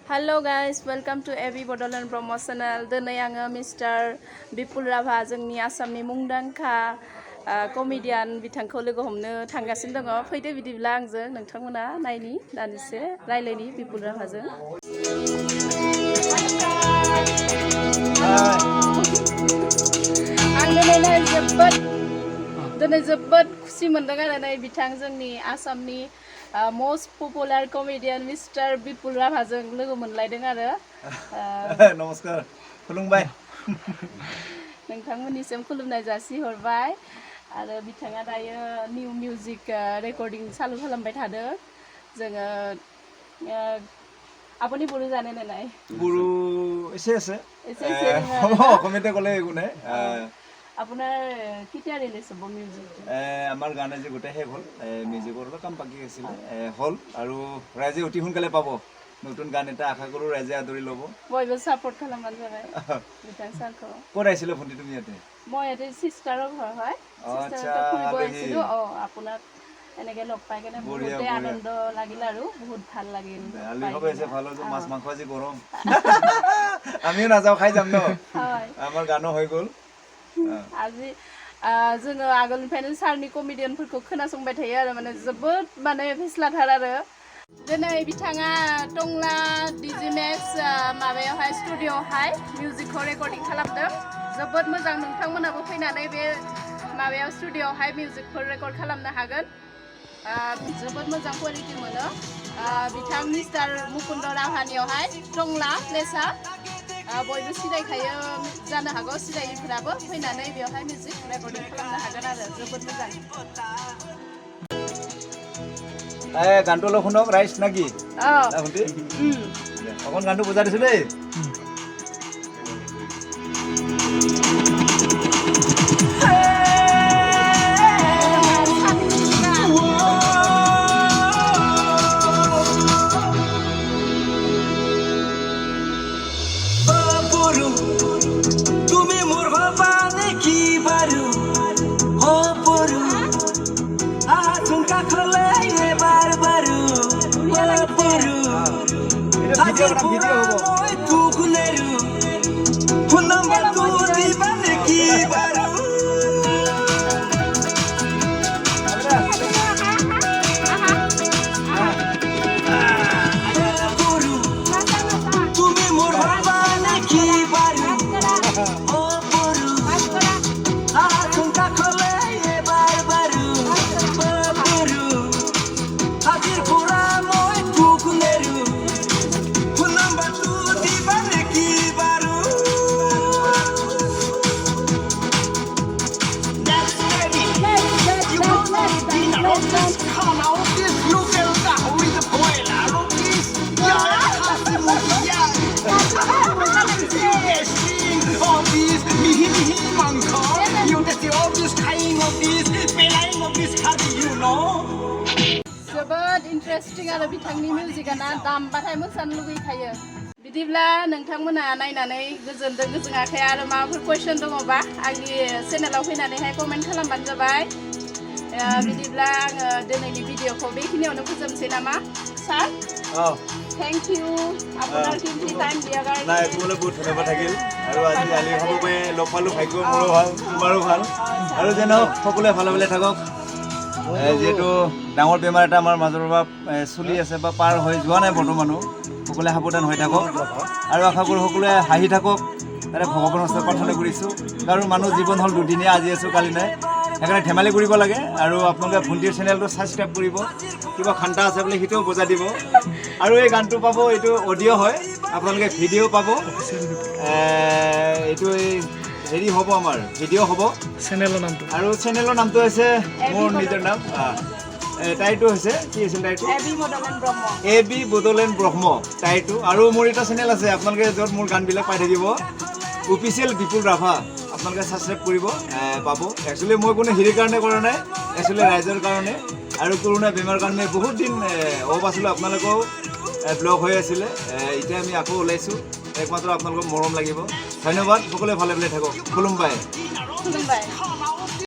Hello guys, welcome to Ab Bodoland promotional. Donai आङो Mr. Bipul Rabha जोंनि आसामनि मुंदांखा कमेडियान बिथांखौ लोगो हमनो थांगासिनो दङ। फैदो बिदिब्ला आंजों नोंथांमोना नायनि दानिसे रायलायनि बिपुल राभाजों। आं दिनै जोबोद खुसि मोनदों आरो नै बिथां जोंनि आसामनि most popular comedian Mr. Bipul Rabha जों लोगो मोनलायदों आरो नमस्कार खुलुमबाय नोंथांमोननिसिम खुलुमनाय जासिहरबाय आरो बिथाङा दायो निउ मिउजिक रेकर्डिं चालु खालामबाय थादों जोङो আপুনি বড়ো জানে নে নাই বড়ো এসে কমেন্টে কলে এগুনে আপোনাৰ কিতিয়া ৰিলিজ হ'ব মিউজিক আমাৰ গানে যে গোটে শেষ হ'ল মিউজিকৰ কাম বাকি আছিল হ'ল আৰু ৰাইজে অতি সোনকালে পাব নতুন গান এটা আশা কৰো ৰাইজে আদৰি ল'ব বয়বে সাপোৰ্ট খালামান যাবাই বিতাং সাৰখো ক'ত আহিছিল ফোনটি তুমি ইয়াতে মই ইয়াতে সিস্টাৰৰ ঘৰ হয় সিস্টাৰতে ফুৰিব আহিছিলো আপোনাক এনেকে লগ পাই কেনে বহুতে আনন্দ লাগিল আৰু বহুত ভাল লাগিল আলি হবেছে ভালো যে মাছ মাংস আজি গৰম আমিও নাযাও খাই যাম ন আমাৰ গানো হৈ গ'ল আজি जोङो आगोलनिफ्रायनो सारनि कमेडियानफोरखौ खोनासंबाय थायो आरो माने जोबोद माने फेस्लाथार आरो दिनै बिथाङा टंला डिजिमेक्स माबायावहाय स्टुडिअ'आवहाय मिउजिकखौ रेकर्डिं खालामदों जोबोद मोजां नोंथांमोनाबो फैनानै बे माबायाव स्टुडिअ'आवहाय मिउजिकफोर रेकर्ड खालामनो हागोन जोबोद मोजां क्वालिटि मोनो बिथां मिस्टार मुकुन्द राभानियावहाय टंला प्लेसआ बयबो सिनायखायो जानो हागौ सिनायिफोराबो फैनानै बेवहाय मिउजिक रेकर्डिं खालामनो हागोन आरो जोबोद मोजां গানটো অলপ শুনক ৰাইজ নাকি অকণ গানটো বুজাই দিছো দেই जोबोद इन्टारेस्टिं आरो बिथांनि मिउजिकआ दामबाथाय मोसानो लुगैखायो बिदिब्ला नोंथांमोना नायनानै गोजोनदों गोजोनाखै आरो माबाफोर कुइसन दङबा आंनि चेनेलाव फैनानैहाय कमेन्ट खालामबानो जाबाय बिदिब्ला आङो दिनैनि भिडिअखौ बेखिनियावनो फोजोबनोसै नामा सार थेंक इउ আপোনাৰ কিমতি টাইম দিয়াৰ কাৰণে নাই তোমালৈ বহুত ধন্যবাদ থাকিল আৰু আজি আলি হ'ববে লগ পালো ভাগ্য মোৰো ভাল তোমাৰো ভাল আৰু যেন সকলোৱে ভালে ভালে থাকক যেহেতু ডাঙৰ বেমাৰ এটা আমাৰ মাজৰ পৰা চলি আছে বা পাৰ হৈ যোৱা নাই বৰ্তমানো সকলোৱে সাৱধান হৈ থাকক আৰু আশা কৰোঁ সকলোৱে হাঁহি থাকক তাৰে ভগৱানৰ ওচৰত প্ৰাৰ্থনা কৰিছোঁ কাৰণ মানুহ জীৱন হ'ল দুদিনীয়া আজি আছোঁ কালি নাই সেইকাৰণে ধেমালি কৰিব লাগে আৰু আপোনালোকে ভণ্টিৰ চেনেলটো ছাবস্ক্ৰাইব কৰিব কিবা খান্তা আছে বুলি সেইটোও বজাই দিব আৰু এই গানটো পাব এইটো অডিঅ' হয় আপোনালোকে ভিডিঅ' পাব এইটো এই হেৰি হ'ব আমাৰ ভিডিঅ' হ'ব চেনেলৰ নামটো আৰু চেনেলৰ নামটো হৈছে মোৰ নিজৰ নাম টাইটো হৈছে কি আছিল টাইটো এবি বডোলেণ্ড ব্ৰহ্ম টাইটো আৰু মোৰ এটা চেনেল আছে আপোনালোকে য'ত মোৰ গানবিলাক পাই থাকিব অফিচিয়েল বিপুল ৰাভা আপোনালোকে ছাবস্ক্ৰাইব কৰিব পাব একচুৱেলি মই কোনো হেৰিৰ কাৰণে কৰা নাই একচুৱেলি ৰাইজৰ কাৰণে আৰু কৰোণা বেমাৰ কাৰণে বহুত দিন অফ আছিলোঁ আপোনালোকেও ব্লগ হৈ আছিলে এতিয়া আমি আকৌ ওলাইছোঁ একমাত্ৰ আপোনালোকক মৰম লাগিব ধন্যবাদ সকলোৱে ভালে ভালে থাকক খুলুমবাই